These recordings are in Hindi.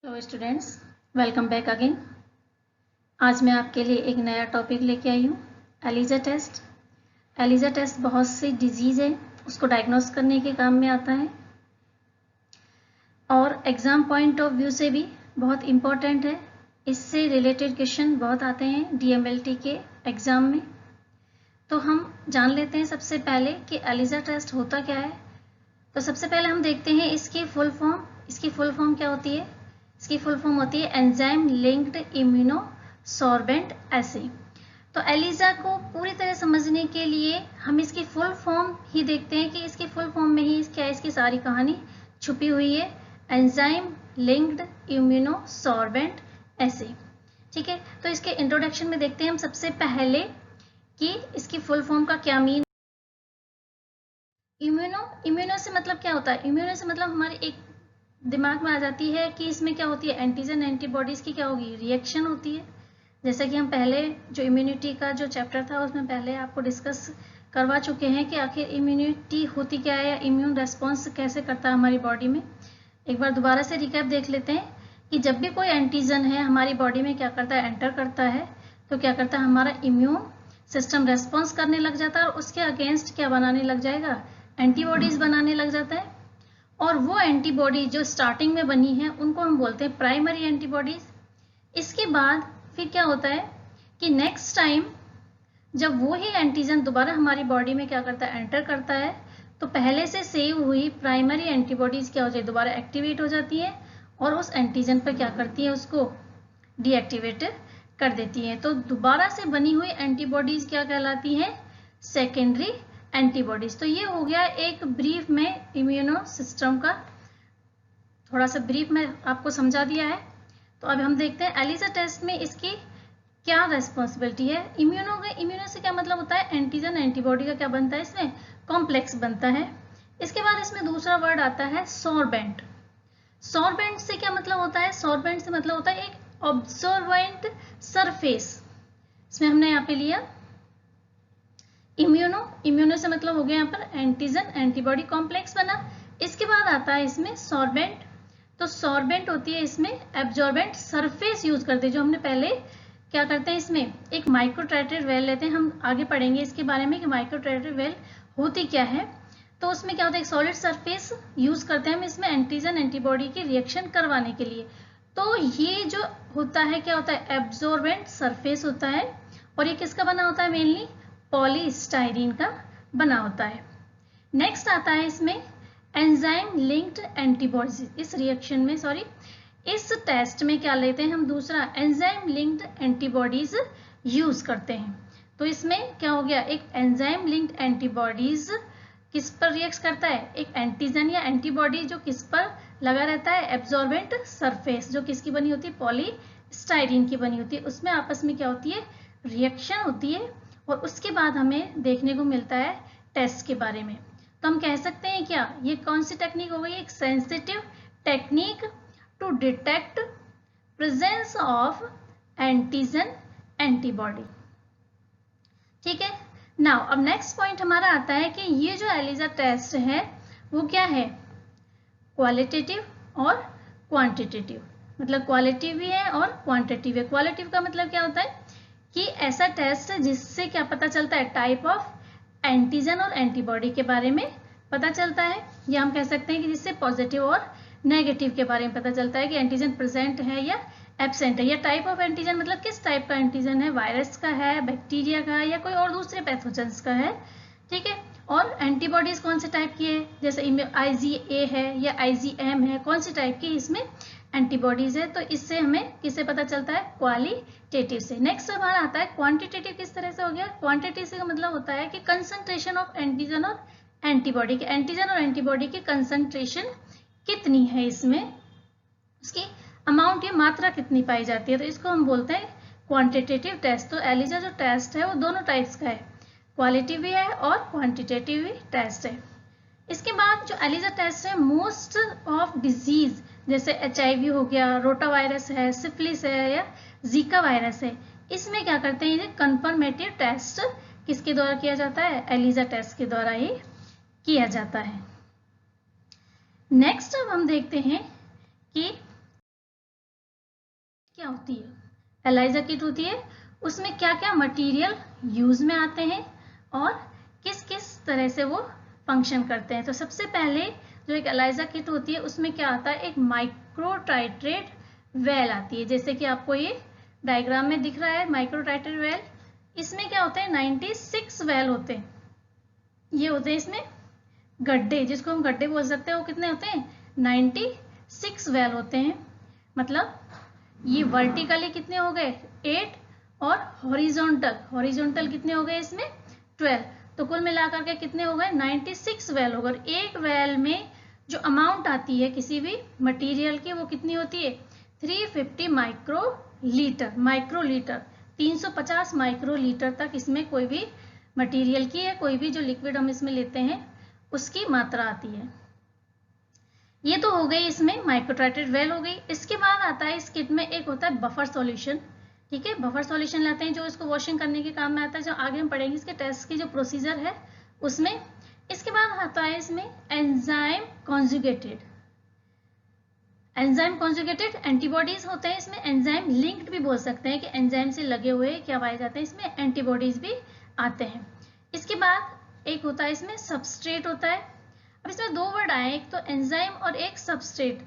Hello students, welcome back again. आज मैं आपके लिए एक नया टॉपिक लेके आई हूँ, एलिजा टेस्ट। एलिजा टेस्ट बहुत सी डिजीज़ है उसको डायग्नोस करने के काम में आता है और एग्ज़ाम पॉइंट ऑफ व्यू से भी बहुत इम्पॉर्टेंट है। इससे रिलेटेड क्वेश्चन बहुत आते हैं DMLT के एग्ज़ाम में। तो हम जान लेते हैं सबसे पहले कि एलिजा टेस्ट होता क्या है। तो सबसे पहले हम देखते हैं इसकी फुल फॉर्म। इसकी फुल फॉर्म क्या होती है? इसकी फुल फॉर्म होती है एंजाइम लिंक्ड इम्यूनोसॉर्बेंट एसे। तो एलिजा को पूरी तरह समझने के लिए हम इसकी फुल फॉर्म ही देखते हैं कि इसकी फुल फॉर्म में ही क्या इसकी सारी कहानी छुपी हुई है, एंजाइम लिंक्ड इम्यूनोसॉर्बेंट एसे। ठीक है, तो इसके इंट्रोडक्शन में देखते हैं हम सबसे पहले कि इसकी फुल फॉर्म का क्या मीन। इम्यूनो से मतलब क्या होता है? इम्यूनो से मतलब हमारे एक दिमाग में आ जाती है कि इसमें क्या होती है, एंटीजन एंटीबॉडीज की क्या होगी, रिएक्शन होती है। जैसा कि हम पहले जो इम्यूनिटी का जो चैप्टर था उसमें पहले आपको डिस्कस करवा चुके हैं कि आखिर इम्यूनिटी होती क्या है या इम्यून रेस्पॉन्स कैसे करता है हमारी बॉडी में। एक बार दोबारा से रिकैप देख लेते हैं कि जब भी कोई एंटीजन है हमारी बॉडी में क्या करता है, एंटर करता है, तो क्या करता है, हमारा इम्यून सिस्टम रेस्पॉन्स करने लग जाता है और उसके अगेंस्ट क्या बनाने लग जाएगा, एंटीबॉडीज बनाने लग जाता है। और वो एंटीबॉडी जो स्टार्टिंग में बनी है उनको हम बोलते हैं प्राइमरी एंटीबॉडीज। इसके बाद फिर क्या होता है कि नेक्स्ट टाइम जब वो ही एंटीजन दोबारा हमारी बॉडी में क्या करता है, एंटर करता है, तो पहले से सेव हुई प्राइमरी एंटीबॉडीज क्या हो जाए, दोबारा एक्टिवेट हो जाती है और उस एंटीजन पर क्या करती है, उसको डीएक्टिवेट कर देती है। तो दोबारा से बनी हुई एंटीबॉडीज क्या कहलाती हैं, सेकेंडरी एंटीबॉडीज। तो ये हो गया एक ब्रीफ में इम्यूनो सिस्टम का, थोड़ा सा ब्रीफ में आपको समझा दिया है। तो अब हम देखते हैं एलिजा टेस्ट में इसकी क्या रेस्पॉन्सिबिलिटी है। इम्यूनो से क्या मतलब होता है, एंटीजन एंटीबॉडी का क्या बनता है, इसमें कॉम्प्लेक्स बनता है। इसके बाद इसमें दूसरा वर्ड आता है सॉर्बेंट। सॉर्बेंट से क्या मतलब होता है, सॉर्बेंट से मतलब होता है एक ऑब्जॉर्बेंट सरफेस। इसमें हमने यहाँ पे लिया इम्यूनो से मतलब हो गया यहाँ पर एंटीजन एंटीबॉडी कॉम्प्लेक्स बना। इसके बाद आता है इसमें सॉर्बेंट। तो सॉर्बेंट होती है इसमें एब्जॉर्बेंट सरफेस यूज करते हैं, जो हमने पहले क्या करते हैं, इसमें एक माइक्रोट्राइटेड वेल लेते हैं। हम आगे पढ़ेंगे इसके बारे में कि माइक्रोट्राइटेड वेल होती क्या है। तो उसमें क्या होता है, एक सॉलिड सरफेस यूज करते हैं हम इसमें एंटीजन एंटीबॉडी की रिएक्शन करवाने के लिए। तो ये जो होता है क्या होता है, एब्जॉर्बेंट सरफेस होता है और ये किसका बना होता है, मेनली पॉलीस्टाइरीन का बना होता है। नेक्स्ट आता है इसमें एंजाइम लिंक्ड एंटीबॉडीज। इस रिएक्शन में इस टेस्ट में क्या लेते हैं हम, दूसरा एंजाइम लिंक्ड एंटीबॉडीज यूज करते हैं। तो इसमें क्या हो गया, एक एंजाइम लिंक्ड एंटीबॉडीज किस पर रिएक्ट करता है, एक एंटीजन या एंटीबॉडी जो किस पर लगा रहता है, एब्जॉर्बेंट सरफेस जो किसकी बनी होती है, पॉलीस्टाइरीन की बनी होती है। उसमें आपस में क्या होती है, रिएक्शन होती है और उसके बाद हमें देखने को मिलता है टेस्ट के बारे में। तो हम कह सकते हैं क्या, ये कौन सी टेक्निक हो गई, एक sensitive technique to detect presence of antigen antibody. ठीक है, नाउ अब नेक्स्ट पॉइंट हमारा आता है कि ये जो एलिजा टेस्ट है वो क्या है, क्वालिटेटिव और क्वांटिटेटिव। मतलब क्वालिटिव भी है और क्वांटिटेटिव है। क्वालिटिव का मतलब क्या होता है कि ऐसा टेस्ट है जिससे क्या पता चलता है, टाइप ऑफ एंटीजन और एंटीबॉडी के बारे में पता चलता है, या हम कह सकते हैं कि जिससे पॉजिटिव और नेगेटिव के बारे में पता चलता है कि एंटीजन प्रेजेंट है या एब्सेंट है, या टाइप ऑफ एंटीजन मतलब किस टाइप का एंटीजन है, वायरस का है, बैक्टीरिया का है या कोई और दूसरे पैथोजेंस का है। ठीक है, और एंटीबॉडीज कौन से टाइप की है, जैसे IgA है या IgM है, कौन सी टाइप की इसमें एंटीबॉडीज है। तो इससे हमें किससे पता चलता है, क्वालिटेटिव से। नेक्स्ट हमारा आता है क्वांटिटेटिव। किस तरह से हो गया, क्वांटिटेटिव का मतलब होता है कि कंसंट्रेशन ऑफ एंटीजन और एंटीबॉडी के, एंटीजन और एंटीबॉडी की कंसंट्रेशन कितनी है, इसमें उसकी अमाउंट या मात्रा कितनी पाई जाती है, तो इसको हम बोलते हैं क्वांटिटेटिव टेस्ट। तो एलिजा जो टेस्ट है वो दोनों टाइप्स का है, क्वालिटेटिव भी है और क्वांटिटेटिव भी टेस्ट है। इसके बाद जो एलिजा टेस्ट है, मोस्ट ऑफ डिजीज जैसे HIV हो गया, रोटा वायरस है, सिफिलिस है या जीका वायरस है, इसमें क्या करते हैं, ये कंफर्मेटिव टेस्ट किसके द्वारा किया जाता है, एलिजा टेस्ट के द्वारा ही किया जाता है। नेक्स्ट अब हम देखते हैं कि क्या होती है, एलाइजा किट होती है, उसमें क्या क्या मटेरियल यूज में आते हैं और किस किस तरह से वो फंक्शन करते हैं। तो सबसे पहले जो एक एलाइजा किट होती है उसमें क्या आता है, एक माइक्रोटाइट्रेट वेल आती है, जैसे कि आपको ये डायग्राम में दिख रहा है माइक्रोटाइट्रेट वेल। इसमें क्या होते हैं, 96 वेल होते हैं। ये होते हैं इसमें गड्ढे, जिसको हम गड्ढे बोल सकते हैं। वो कितने होते हैं, 96 वेल होते हैं। मतलब ये वर्टिकली कितने हो गए, 8, और हॉरिजॉन्टल कितने हो गए इसमें, 12। तो कुल मिलाकर के कितने हो गए, 96 वेल हो गए। एक वेल में जो अमाउंट आती है किसी भी मटेरियल की वो कितनी होती है, 350 माइक्रोलीटर 350 माइक्रोलीटर तक इसमें कोई भी मटेरियल की है, कोई भी जो लिक्विड हम इसमें लेते हैं उसकी मात्रा आती है। ये तो हो गई इसमें माइक्रोटाइट्रेट वेल हो गई। इसके बाद आता है इस किट में एक होता है बफर सॉल्यूशन। ठीक है, बफर सॉल्यूशन लाते हैं जो इसको वॉशिंग करने के काम में आता है, जो आगे हम पढ़ेंगे इसके टेस्ट की जो प्रोसीजर है उसमें। इसके बाद आता है इसमें एंजाइम कॉन्जुगेटेड एंटीबॉडीज होते हैं इसमें। एंजाइम लिंक्ड भी बोल सकते हैं कि एंजाइम से लगे हुए क्या पाए जाते हैं, इसमें एंटीबॉडीज भी आते हैं। इसके बाद एक होता है इसमें सबस्ट्रेट होता है। अब इसमें दो वर्ड आए, एक तो एंजाइम और एक सबस्ट्रेट।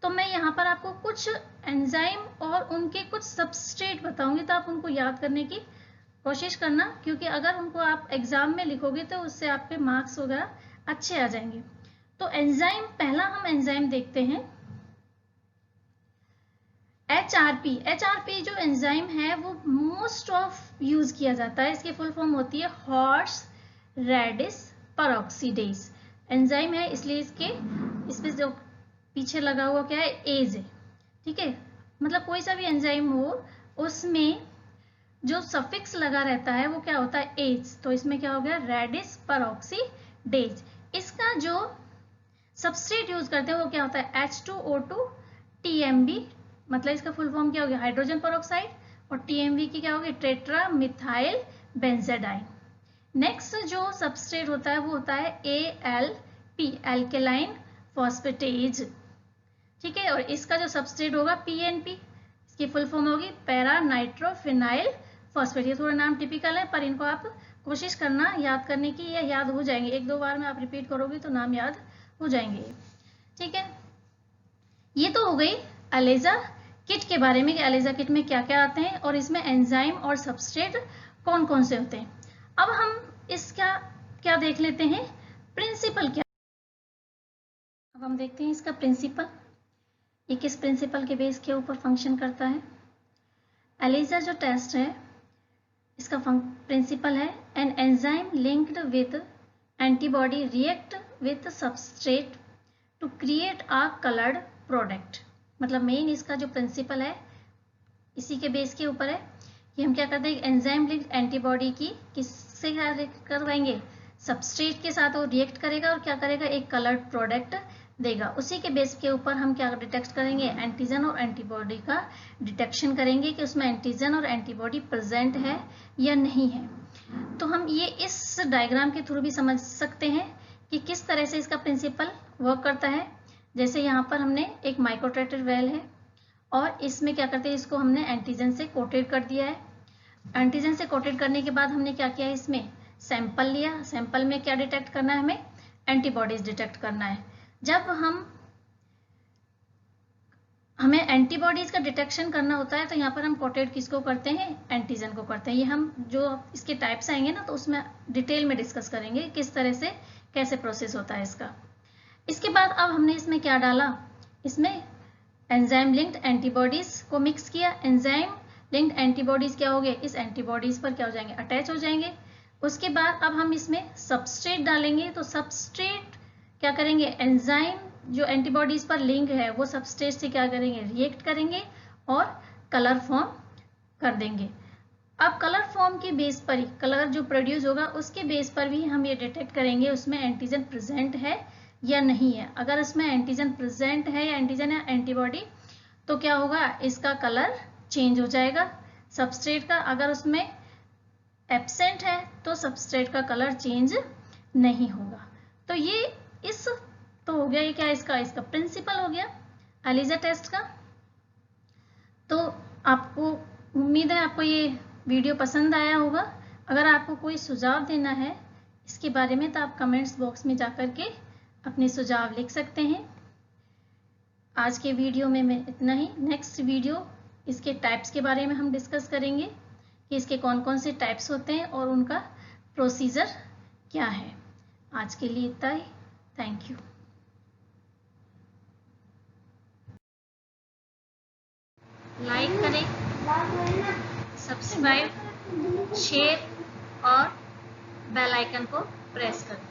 तो मैं यहाँ पर आपको कुछ एंजाइम और उनके कुछ सबस्ट्रेट बताऊंगी, तो आप उनको याद करने की कोशिश करना, क्योंकि अगर उनको आप एग्जाम में लिखोगे तो उससे आपके मार्क्स वगैरह अच्छे आ जाएंगे। तो एंजाइम, पहला हम एंजाइम देखते हैं HRP जो एंजाइम है वो मोस्ट ऑफ यूज किया जाता है। इसकी फुल फॉर्म होती है हॉर्स रेडिस पेरोक्सीडेज एंजाइम है, इसलिए इसमें जो पीछे लगा हुआ क्या है, एज है। ठीक है, मतलब कोई सा भी एंजाइम हो उसमें जो सफिक्स लगा रहता है वो क्या होता है, एज। तो इसमें क्या हो गया, रेडिस पेरोक्सीडेज। इसका जो सबस्ट्रेट यूज करते हैं वो क्या होता है, H2O2 TMB, मतलब इसका फुल फॉर्म क्या हो गया, हाइड्रोजन पेरोक्साइड, और TMB की क्या होगी, टेट्रा मिथाइल बेंजाडाइन। नेक्स्ट जो सबस्ट्रेट होता है वो होता है ALP, एल्केलाइन फॉस्फेटेज। ठीक है, और इसका जो सबस्ट्रेट होगा PNP, इसकी फुल फॉर्म होगी पैरा नाइट्रोफिनाइल फॉस्फेट। ये थोड़ा नाम टिपिकल है, पर इनको आप कोशिश करना याद करने की, या याद हो जाएंगे, एक दो बार में आप रिपीट करोगे तो नाम याद हो जाएंगे। ठीक है, ये तो हो गई एलाइजा किट के बारे में कि एलाइजा किट में क्या क्या आते हैं और इसमें एंजाइम और सबस्ट्रेट कौन कौन से होते हैं। अब हम इसका क्या देख लेते हैं, प्रिंसिपल क्या। अब हम देखते हैं इसका प्रिंसिपल, ये किस प्रिंसिपल के बेस के ऊपर फंक्शन करता है। एलाइजा जो टेस्ट है इसका प्रिंसिपल है, an enzyme linked with antibody react with substrate to create a coloured product. मतलब मेन इसका जो प्रिंसिपल है इसी के बेस के ऊपर है कि हम क्या करते हैं, एंजाइम लिंक्ड एंटीबॉडी की किससे करवाएंगे, सबस्ट्रेट के साथ वो रिएक्ट करेगा और क्या करेगा, एक कलर्ड प्रोडक्ट देगा। उसी के बेस के ऊपर हम क्या डिटेक्ट करेंगे, एंटीजन और एंटीबॉडी का डिटेक्शन करेंगे कि उसमें एंटीजन और एंटीबॉडी प्रेजेंट है या नहीं है। तो हम ये इस डायग्राम के थ्रू भी समझ सकते हैं कि किस तरह से इसका प्रिंसिपल वर्क करता है। जैसे यहाँ पर हमने एक माइक्रोटाइट्रेट वेल है और इसमें क्या करते हैं, इसको हमने एंटीजन से कोटेड कर दिया है। एंटीजन से कोटेड करने के बाद हमने क्या किया है, इसमें सैंपल लिया। सैंपल में क्या डिटेक्ट करना है, हमें एंटीबॉडीज डिटेक्ट करना है। जब हमें एंटीबॉडीज का डिटेक्शन करना होता है तो यहाँ पर हम कोटेड किसको करते हैं, एंटीजन को करते हैं। ये हम जो इसके टाइप्स आएंगे ना तो उसमें डिटेल में डिस्कस करेंगे किस तरह से कैसे प्रोसेस होता है इसका। इसके बाद अब हमने इसमें क्या डाला, इसमें एंजाइम लिंक्ड एंटीबॉडीज को मिक्स किया। एंजाइम लिंक्ड एंटीबॉडीज क्या हो गए, इस एंटीबॉडीज पर क्या हो जाएंगे, अटैच हो जाएंगे। उसके बाद अब हम इसमें सबस्ट्रेट डालेंगे, तो सबस्ट्रेट क्या करेंगे, एंजाइम जो एंटीबॉडीज पर लिंक है वो सबस्ट्रेट से क्या करेंगे, रिएक्ट करेंगे और कलर फॉर्म कर देंगे। अब कलर फॉर्म के बेस पर ही कलर जो प्रोड्यूस होगा उसके बेस पर भी हम ये डिटेक्ट करेंगे उसमें एंटीजन प्रेजेंट है या नहीं है। अगर इसमें एंटीजन प्रेजेंट है या एंटीजन या एंटीबॉडी तो क्या होगा, इसका कलर चेंज हो जाएगा सबस्ट्रेट का। अगर उसमें एब्सेंट है तो सबस्ट्रेट का कलर चेंज नहीं होगा। तो ये इस तो हो गया, ये क्या इसका प्रिंसिपल हो गया एलाइजा टेस्ट का। तो आपको उम्मीद है आपको ये वीडियो पसंद आया होगा। अगर आपको कोई सुझाव देना है इसके बारे में तो आप कमेंट्स बॉक्स में जाकर के अपने सुझाव लिख सकते हैं। आज के वीडियो में मैं इतना ही। नेक्स्ट वीडियो इसके टाइप्स के बारे में हम डिस्कस करेंगे कि इसके कौन कौन से टाइप्स होते हैं और उनका प्रोसीजर क्या है। आज के लिए इतना ही। Thank you. लाइक करें, सब्सक्राइब, शेयर और बेल आइकन को प्रेस करें।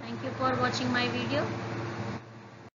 Thank you for watching my video.